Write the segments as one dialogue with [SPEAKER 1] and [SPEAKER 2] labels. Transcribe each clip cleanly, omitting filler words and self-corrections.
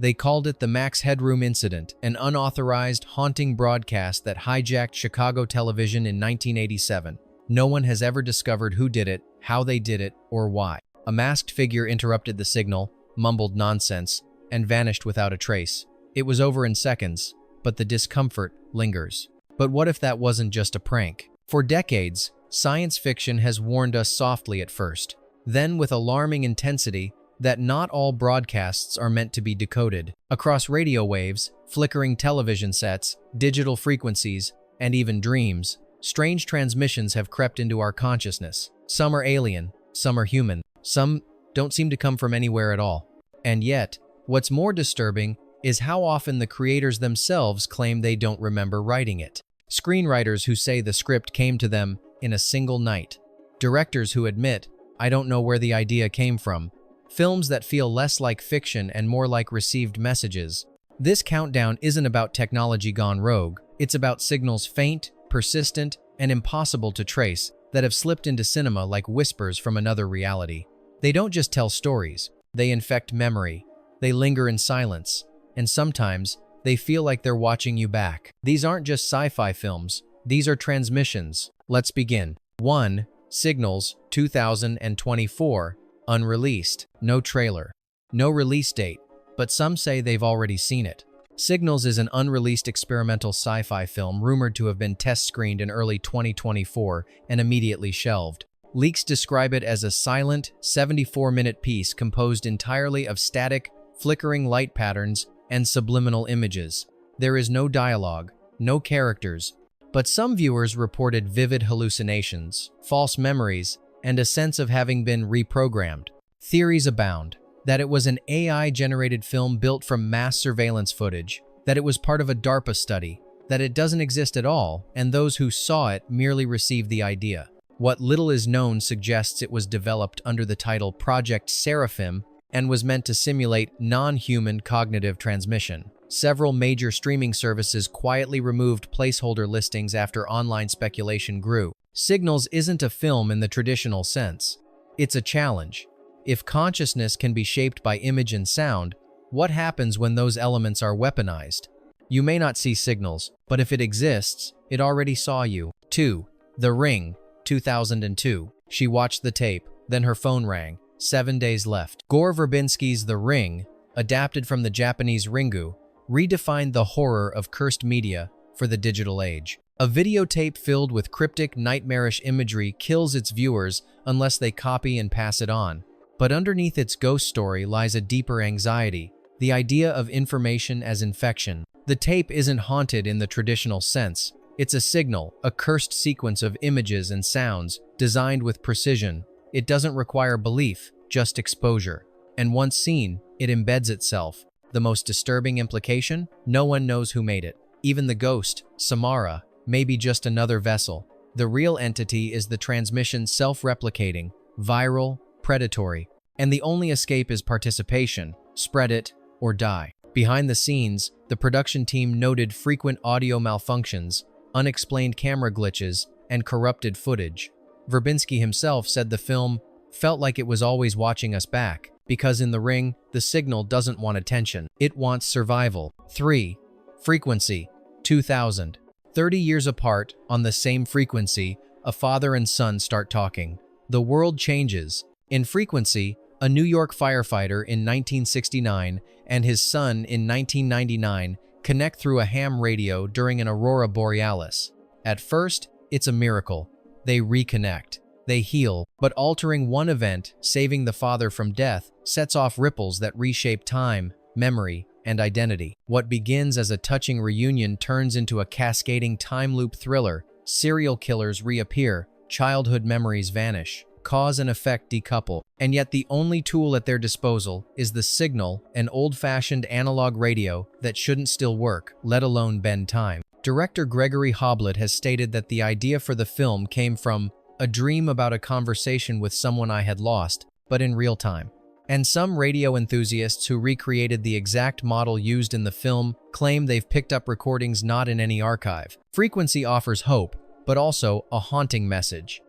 [SPEAKER 1] They called it the Max Headroom Incident, an unauthorized, haunting broadcast that hijacked Chicago television in 1987. No one has ever discovered who did it, how they did it, or why. A masked figure interrupted the signal, mumbled nonsense, and vanished without a trace. It was over in seconds, but the discomfort lingers. But what if that wasn't just a prank? For decades, science fiction has warned us softly at first, then with alarming intensity, that not all broadcasts are meant to be decoded. Across radio waves, flickering television sets, digital frequencies, and even dreams, strange transmissions have crept into our consciousness. Some are alien, some are human, some don't seem to come from anywhere at all. And yet, what's more disturbing is how often the creators themselves claim they don't remember writing it. Screenwriters who say the script came to them in a single night. Directors who admit, "I don't know where the idea came from." Films that feel less like fiction and more like received messages. This countdown isn't about technology gone rogue. It's about signals faint, persistent, and impossible to trace that have slipped into cinema like whispers from another reality. They don't just tell stories. They infect memory. They linger in silence. And sometimes, they feel like they're watching you back. These aren't just sci-fi films. These are transmissions. Let's begin. 1. Signals, 2024. Unreleased. No trailer. No release date, but some say they've already seen it. Signals is an unreleased experimental sci-fi film rumored to have been test-screened in early 2024 and immediately shelved. Leaks describe it as a silent, 74-minute piece composed entirely of static, flickering light patterns and subliminal images. There is no dialogue, no characters, but some viewers reported vivid hallucinations, false memories, and a sense of having been reprogrammed. Theories abound that it was an AI-generated film built from mass surveillance footage, that it was part of a DARPA study, that it doesn't exist at all, and those who saw it merely received the idea. What little is known suggests it was developed under the title Project Seraphim and was meant to simulate non-human cognitive transmission. Several major streaming services quietly removed placeholder listings after online speculation grew. Signals isn't a film in the traditional sense. It's a challenge. If consciousness can be shaped by image and sound, what happens when those elements are weaponized? You may not see signals, but if it exists, it already saw you. 2. The Ring, 2002. She watched the tape, then her phone rang. 7 days left. Gore Verbinski's The Ring, adapted from the Japanese Ringu, redefined the horror of cursed media for the digital age. A videotape filled with cryptic, nightmarish imagery kills its viewers unless they copy and pass it on. But underneath its ghost story lies a deeper anxiety, the idea of information as infection. The tape isn't haunted in the traditional sense. It's a signal, a cursed sequence of images and sounds, designed with precision. It doesn't require belief, just exposure. And once seen, it embeds itself. The most disturbing implication? No one knows who made it. Even the ghost, Samara, may be just another vessel. The real entity is the transmission self-replicating, viral, predatory, and the only escape is participation, spread it, or die. Behind the scenes, the production team noted frequent audio malfunctions, unexplained camera glitches, and corrupted footage. Verbinski himself said the film felt like it was always watching us back, because in The Ring, the signal doesn't want attention, it wants survival. 3. Frequency, 2000. 30 years apart, on the same frequency, a father and son start talking. The world changes. In Frequency, a New York firefighter in 1969 and his son in 1999 connect through a ham radio during an aurora borealis. At first, it's a miracle. They reconnect. They heal, but altering one event, saving the father from death, sets off ripples that reshape time, memory, and identity. What begins as a touching reunion turns into a cascading time loop thriller. Serial killers reappear, childhood memories vanish, cause and effect decouple, and yet the only tool at their disposal is the signal, an old-fashioned analog radio that shouldn't still work, let alone bend time. Director Gregory Hoblit has stated that the idea for the film came from a dream about a conversation with someone I had lost, but in real time. And some radio enthusiasts who recreated the exact model used in the film claim they've picked up recordings not in any archive. Frequency offers hope, but also a haunting message.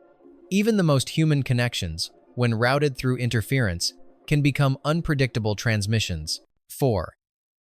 [SPEAKER 1] Even the most human connections, when routed through interference, can become unpredictable transmissions. 4.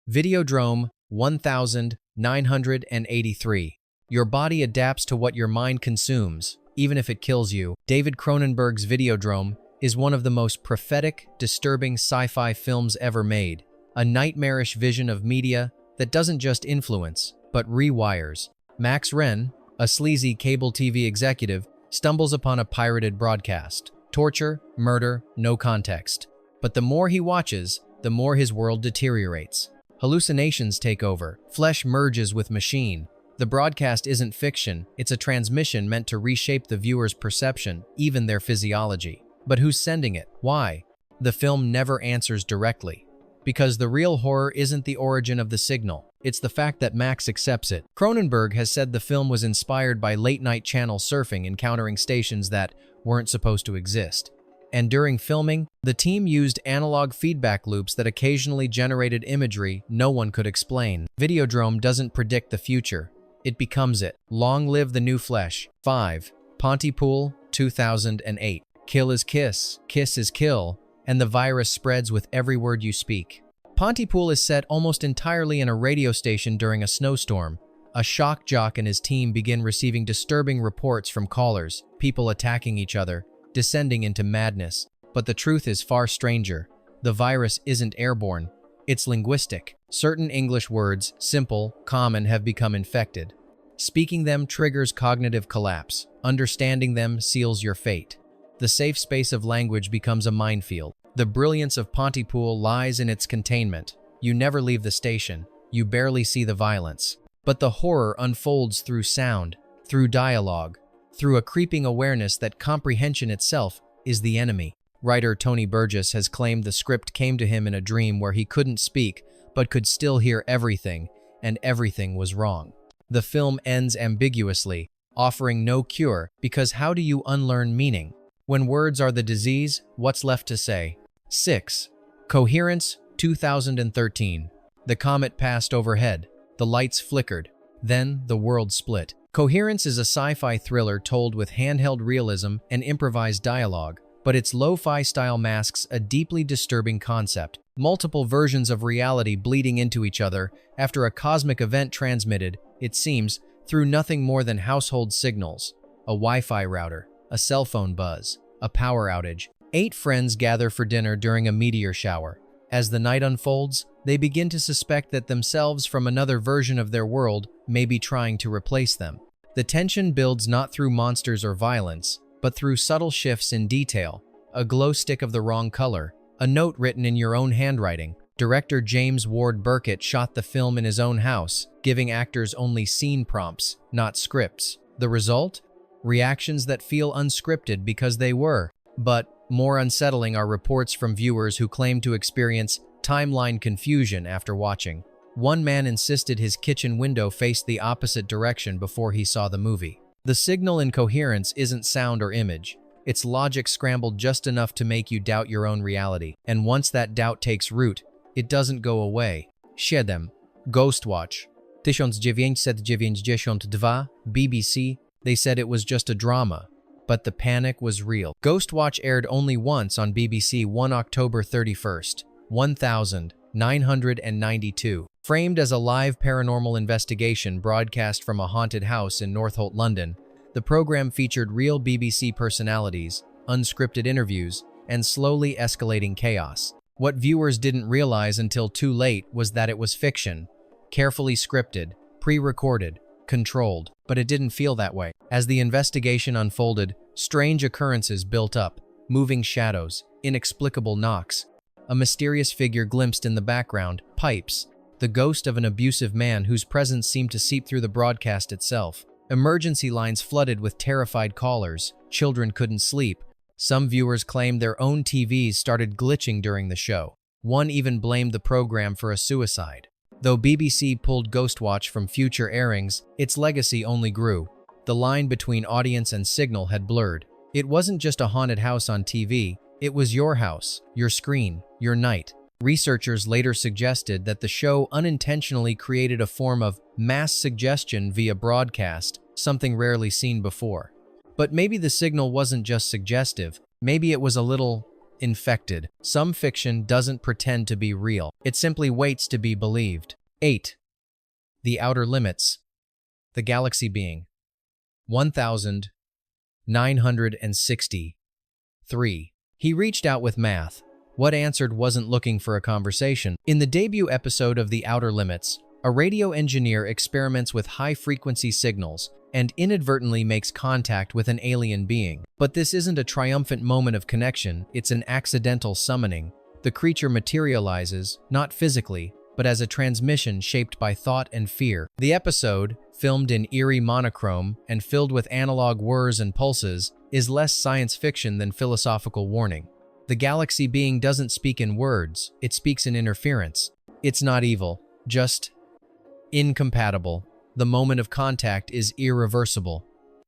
[SPEAKER 1] Videodrome 1983. Your body adapts to what your mind consumes, even if it kills you. David Cronenberg's Videodrome is one of the most prophetic, disturbing sci-fi films ever made. A nightmarish vision of media that doesn't just influence, but rewires. Max Wren, a sleazy cable TV executive, stumbles upon a pirated broadcast. Torture, murder, no context. But the more he watches, the more his world deteriorates. Hallucinations take over. Flesh merges with machine. The broadcast isn't fiction, it's a transmission meant to reshape the viewer's perception, even their physiology. But who's sending it? Why? The film never answers directly. Because the real horror isn't the origin of the signal, it's the fact that Max accepts it. Cronenberg has said the film was inspired by late-night channel surfing, encountering stations that weren't supposed to exist. And during filming, the team used analog feedback loops that occasionally generated imagery no one could explain. Videodrome doesn't predict the future, it becomes it. Long live the new flesh. 5. Pontypool, 2008. Kill is kiss, kiss is kill, and the virus spreads with every word you speak. Pontypool is set almost entirely in a radio station during a snowstorm. A shock jock and his team begin receiving disturbing reports from callers, people attacking each other, descending into madness. But the truth is far stranger. The virus isn't airborne, it's linguistic. Certain English words, simple, common, have become infected. Speaking them triggers cognitive collapse. Understanding them seals your fate. The safe space of language becomes a minefield. The brilliance of Pontypool lies in its containment. You never leave the station. You barely see the violence. But the horror unfolds through sound, through dialogue, through a creeping awareness that comprehension itself is the enemy. Writer Tony Burgess has claimed the script came to him in a dream where he couldn't speak, but could still hear everything, and everything was wrong. The film ends ambiguously, offering no cure, because how do you unlearn meaning? When words are the disease, what's left to say? 6. Coherence, 2013. The comet passed overhead. The lights flickered. Then the world split. Coherence is a sci-fi thriller told with handheld realism and improvised dialogue, but its lo-fi style masks a deeply disturbing concept. Multiple versions of reality bleeding into each other after a cosmic event transmitted, it seems, through nothing more than household signals, a Wi-Fi router, a cell phone buzz, a power outage. 8 friends gather for dinner during a meteor shower. As the night unfolds, they begin to suspect that themselves from another version of their world may be trying to replace them. The tension builds not through monsters or violence, but through subtle shifts in detail, a glow stick of the wrong color, a note written in your own handwriting. Director James Ward Burkett shot the film in his own house, giving actors only scene prompts, not scripts. The result? Reactions that feel unscripted because they were. But more unsettling are reports from viewers who claim to experience timeline confusion after watching. One man insisted his kitchen window faced the opposite direction before he saw the movie. The signal in Coherence isn't sound or image. It's logic scrambled just enough to make you doubt your own reality. And once that doubt takes root, it doesn't go away. 7. Ghostwatch, 1992, BBC. They said it was just a drama, but the panic was real. Ghostwatch aired only once on BBC 1 October 31st, 1992. Framed as a live paranormal investigation broadcast from a haunted house in Northolt, London, the program featured real BBC personalities, unscripted interviews, and slowly escalating chaos. What viewers didn't realize until too late was that it was fiction, carefully scripted, pre-recorded, controlled, but it didn't feel that way. As the investigation unfolded, strange occurrences built up, moving shadows, inexplicable knocks, a mysterious figure glimpsed in the background, pipes, the ghost of an abusive man whose presence seemed to seep through the broadcast itself. Emergency lines flooded with terrified callers, children couldn't sleep. Some viewers claimed their own TVs started glitching during the show. One even blamed the program for a suicide. Though BBC pulled Ghostwatch from future airings, its legacy only grew. The line between audience and signal had blurred. It wasn't just a haunted house on TV, it was your house, your screen, your night. Researchers later suggested that the show unintentionally created a form of mass suggestion via broadcast, something rarely seen before. But maybe the signal wasn't just suggestive, maybe it was a little Infected. Some fiction doesn't pretend to be real. It simply waits to be believed. 8. The outer limits. The galaxy being 1,963. He reached out with math. What answered wasn't looking for a conversation. In the debut episode of The Outer Limits, a radio engineer experiments with high-frequency signals and inadvertently makes contact with an alien being. But this isn't a triumphant moment of connection, it's an accidental summoning. The creature materializes, not physically, but as a transmission shaped by thought and fear. The episode, filmed in eerie monochrome and filled with analog whirs and pulses, is less science fiction than philosophical warning. The galaxy being doesn't speak in words, it speaks in interference. It's not evil, just incompatible. The moment of contact is irreversible.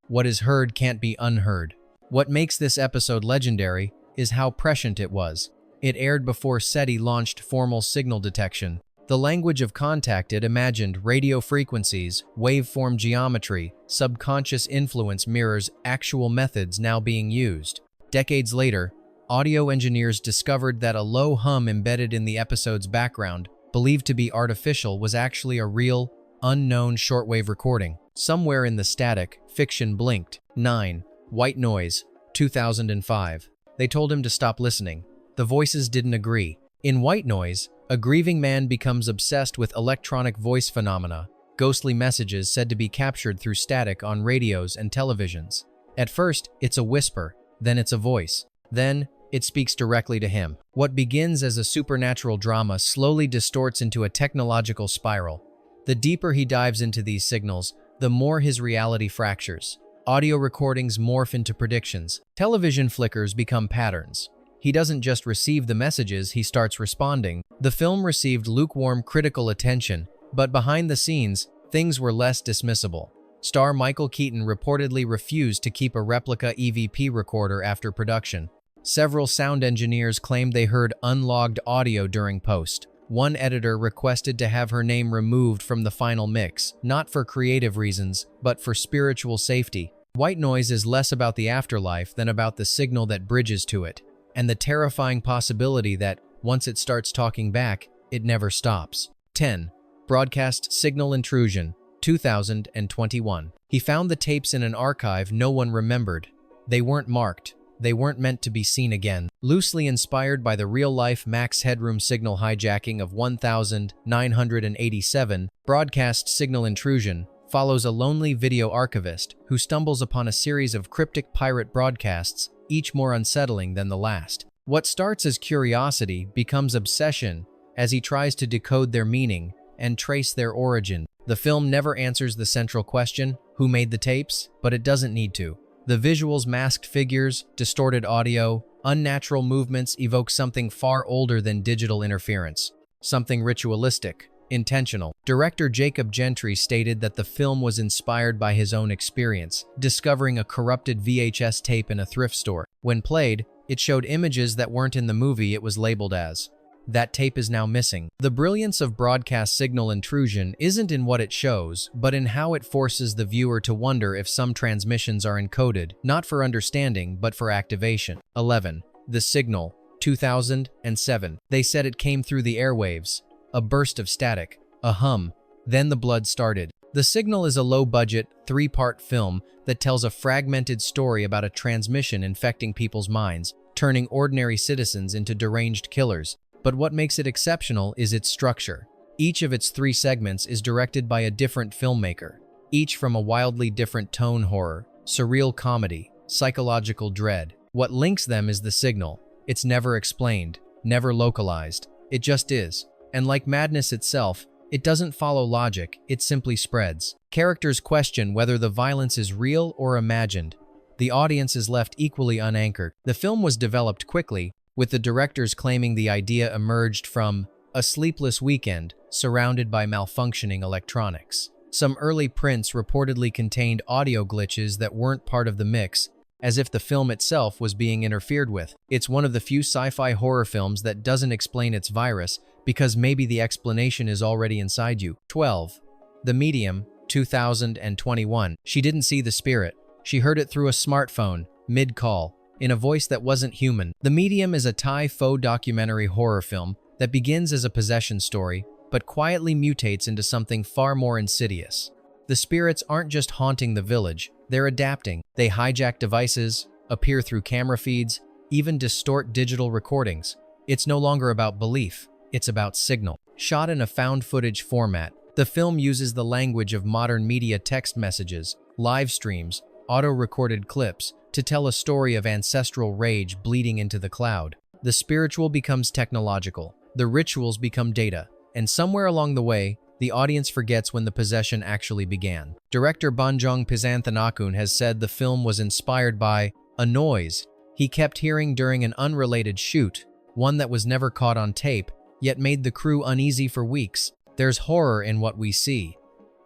[SPEAKER 1] What is heard can't be unheard. What makes this episode legendary is how prescient it was. It aired before SETI launched formal signal detection. The language of contact it imagined radio frequencies, waveform geometry, subconscious influence mirrors actual methods now being used. Decades later, audio engineers discovered that a low hum embedded in the episode's background, believed to be artificial, was actually a real, unknown shortwave recording. Somewhere in the static, fiction blinked. 9. White Noise, 2005. They told him to stop listening. The voices didn't agree. In White Noise, a grieving man becomes obsessed with electronic voice phenomena, ghostly messages said to be captured through static on radios and televisions. At first, it's a whisper, then it's a voice. Then, it speaks directly to him. What begins as a supernatural drama slowly distorts into a technological spiral. The deeper he dives into these signals, the more his reality fractures. Audio recordings morph into predictions. Television flickers become patterns. He doesn't just receive the messages, he starts responding. The film received lukewarm critical attention, but behind the scenes, things were less dismissible. Star Michael Keaton reportedly refused to keep a replica EVP recorder after production. Several sound engineers claimed they heard unlogged audio during post. One editor requested to have her name removed from the final mix, not for creative reasons, but for spiritual safety. White Noise is less about the afterlife than about the signal that bridges to it, and the terrifying possibility that, once it starts talking back, it never stops. 10. Broadcast Signal Intrusion, 2021. He found the tapes in an archive no one remembered. They weren't marked. They weren't meant to be seen again. Loosely inspired by the real-life max headroom signal hijacking of 1987, Broadcast Signal Intrusion follows a lonely video archivist who stumbles upon a series of cryptic pirate broadcasts, each more unsettling than the last. What starts as curiosity becomes obsession as he tries to decode their meaning and trace their origin. The film never answers the central question, who made the tapes, but it doesn't need to. The visuals, masked figures, distorted audio, unnatural movements evoke something far older than digital interference. Something ritualistic, intentional. Director Jacob Gentry stated that the film was inspired by his own experience, discovering a corrupted VHS tape in a thrift store. When played, it showed images that weren't in the movie it was labeled as. That tape is now missing. The brilliance of broadcast signal intrusion isn't in what it shows, but in how it forces the viewer to wonder if some transmissions are encoded, not for understanding, but for activation. 11. The Signal, 2007. They said it came through the airwaves. A burst of static, a hum, then the blood started. The Signal is a low-budget, 3-part film that tells a fragmented story about a transmission infecting people's minds, turning ordinary citizens into deranged killers. But what makes it exceptional is its structure. Each of its 3 segments is directed by a different filmmaker, each from a wildly different tone: horror, surreal comedy, psychological dread. What links them is the signal. It's never explained, never localized. It just is. And like madness itself, it doesn't follow logic, it simply spreads. Characters question whether the violence is real or imagined. The audience is left equally unanchored. The film was developed quickly, with the directors claiming the idea emerged from a sleepless weekend surrounded by malfunctioning electronics. Some early prints reportedly contained audio glitches that weren't part of the mix, as if the film itself was being interfered with. It's one of the few sci-fi horror films that doesn't explain its virus, because maybe the explanation is already inside you. 12. The Medium, 2021. She didn't see the spirit. She heard it through a smartphone, mid-call. in a voice that wasn't human. The Medium is a Thai faux documentary horror film that begins as a possession story, but quietly mutates into something far more insidious. The spirits aren't just haunting the village, they're adapting. They hijack devices, appear through camera feeds, even distort digital recordings. It's no longer about belief, it's about signal. Shot in a found footage format, the film uses the language of modern media text messages, live streams, auto-recorded clips to tell a story of ancestral rage bleeding into the cloud. The spiritual becomes technological, the rituals become data, and somewhere along the way, the audience forgets when the possession actually began. Director Banjong Pisanthanakun has said the film was inspired by a noise he kept hearing during an unrelated shoot, one that was never caught on tape, yet made the crew uneasy for weeks. There's horror in what we see.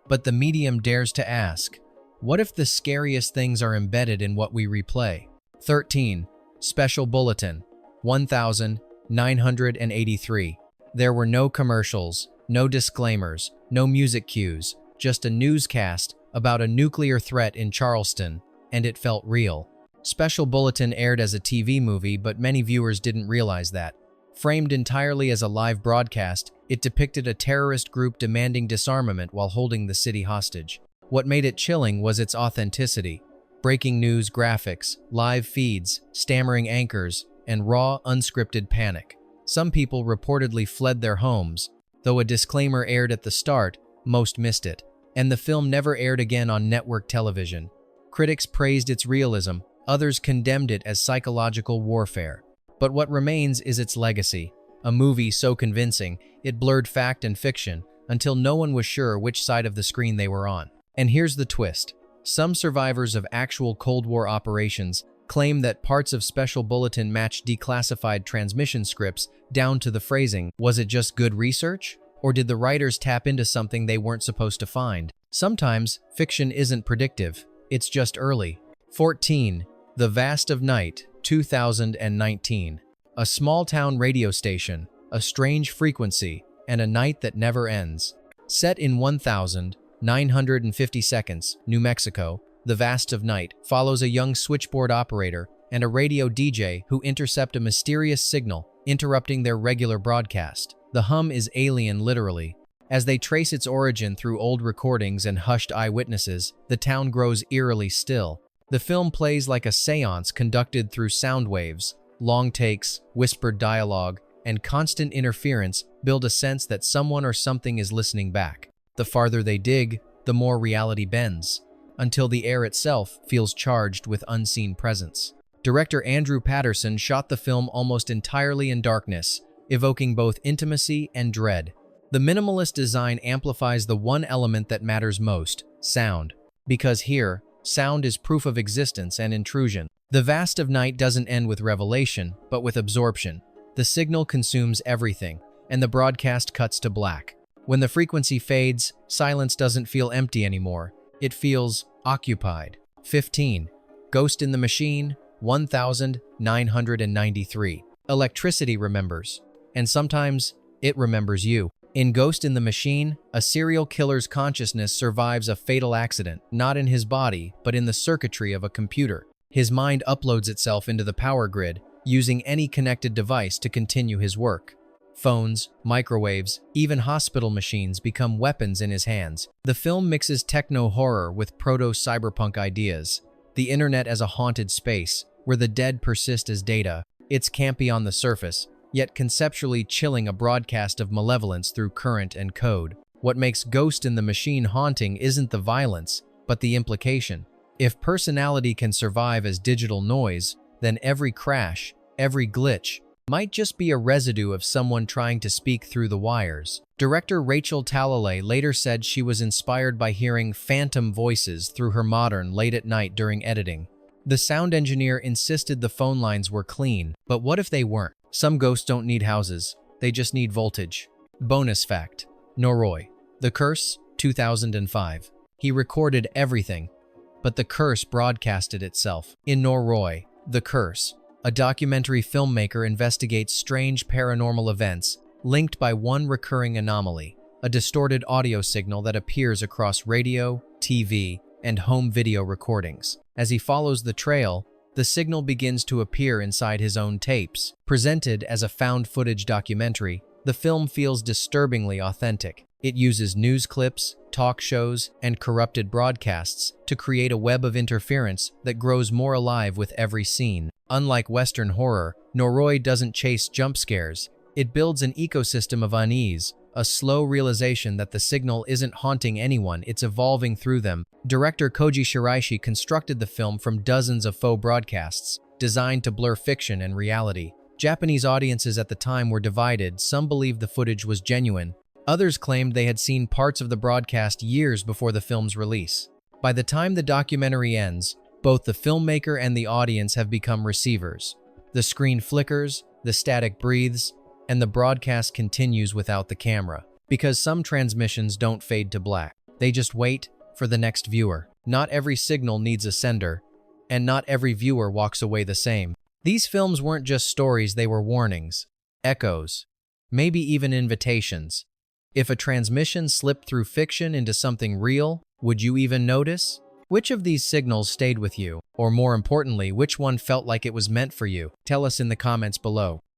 [SPEAKER 1] But the medium dares to ask, what if the scariest things are embedded in what we replay? 13. Special Bulletin 1983. There were no commercials, no disclaimers, no music cues, just a newscast about a nuclear threat in Charleston, and it felt real. Special Bulletin aired as a TV movie, but many viewers didn't realize that. Framed entirely as a live broadcast, it depicted a terrorist group demanding disarmament while holding the city hostage. What made it chilling was its authenticity. Breaking news graphics, live feeds, stammering anchors, and raw, unscripted panic. Some people reportedly fled their homes. Though a disclaimer aired at the start, most missed it, and the film never aired again on network television. Critics praised its realism, others condemned it as psychological warfare. But what remains is its legacy, a movie so convincing, it blurred fact and fiction until no one was sure which side of the screen they were on. And here's the twist. Some survivors of actual Cold War operations claim that parts of Special Bulletin matched declassified transmission scripts down to the phrasing. Was it just good research? Or did the writers tap into something they weren't supposed to find? Sometimes, fiction isn't predictive, it's just early. 14. The Vast of Night, 2019. A small-town radio station, a strange frequency, and a night that never ends. Set in 1,950 seconds, New Mexico, The Vast of Night follows a young switchboard operator and a radio DJ who intercept a mysterious signal, interrupting their regular broadcast. The hum is alien literally. As they trace its origin through old recordings and hushed eyewitnesses, the town grows eerily still. The film plays like a seance conducted through sound waves. Long takes, whispered dialogue, and constant interference build a sense that someone or something is listening back. The farther they dig, the more reality bends, until the air itself feels charged with unseen presence. Director Andrew Patterson shot the film almost entirely in darkness, evoking both intimacy and dread. The minimalist design amplifies the one element that matters most, sound. Because here, sound is proof of existence and intrusion. The Vast of Night doesn't end with revelation, but with absorption. The signal consumes everything, and the broadcast cuts to black. When the frequency fades, silence doesn't feel empty anymore. It feels occupied. 15. Ghost in the Machine, 1993. Electricity remembers, and sometimes it remembers you. In Ghost in the Machine, a serial killer's consciousness survives a fatal accident, not in his body, but in the circuitry of a computer. His mind uploads itself into the power grid, using any connected device to continue his work. Phones, microwaves, even hospital machines become weapons in his hands. The film mixes techno-horror with proto-cyberpunk ideas. The internet as a haunted space, where the dead persist as data. It's campy on the surface, yet conceptually chilling a broadcast of malevolence through current and code. What makes Ghost in the Machine haunting isn't the violence, but the implication. If personality can survive as digital noise, then every crash, every glitch, might just be a residue of someone trying to speak through the wires. Director Rachel Talalay later said she was inspired by hearing phantom voices through her modern late at night during editing. The sound engineer insisted the phone lines were clean, but what if they weren't? Some ghosts don't need houses, they just need voltage. Bonus fact: Noroi, The Curse, 2005. He recorded everything, but the curse broadcasted itself. In Noroi, The Curse, a documentary filmmaker investigates strange paranormal events linked by one recurring anomaly, a distorted audio signal that appears across radio, TV, and home video recordings. As he follows the trail, the signal begins to appear inside his own tapes. Presented as a found footage documentary, the film feels disturbingly authentic. It uses news clips, talk shows, and corrupted broadcasts to create a web of interference that grows more alive with every scene. Unlike Western horror, Noroi doesn't chase jump scares. It builds an ecosystem of unease, a slow realization that the signal isn't haunting anyone, it's evolving through them. Director Koji Shiraishi constructed the film from dozens of faux broadcasts, designed to blur fiction and reality. Japanese audiences at the time were divided. Some believed the footage was genuine. Others claimed they had seen parts of the broadcast years before the film's release. By the time the documentary ends, both the filmmaker and the audience have become receivers. The screen flickers, the static breathes, and the broadcast continues without the camera. Because some transmissions don't fade to black. They just wait for the next viewer. Not every signal needs a sender, and not every viewer walks away the same. These films weren't just stories, they were warnings, echoes, maybe even invitations. If a transmission slipped through fiction into something real, would you even notice? Which of these signals stayed with you? Or more importantly, which one felt like it was meant for you? Tell us in the comments below.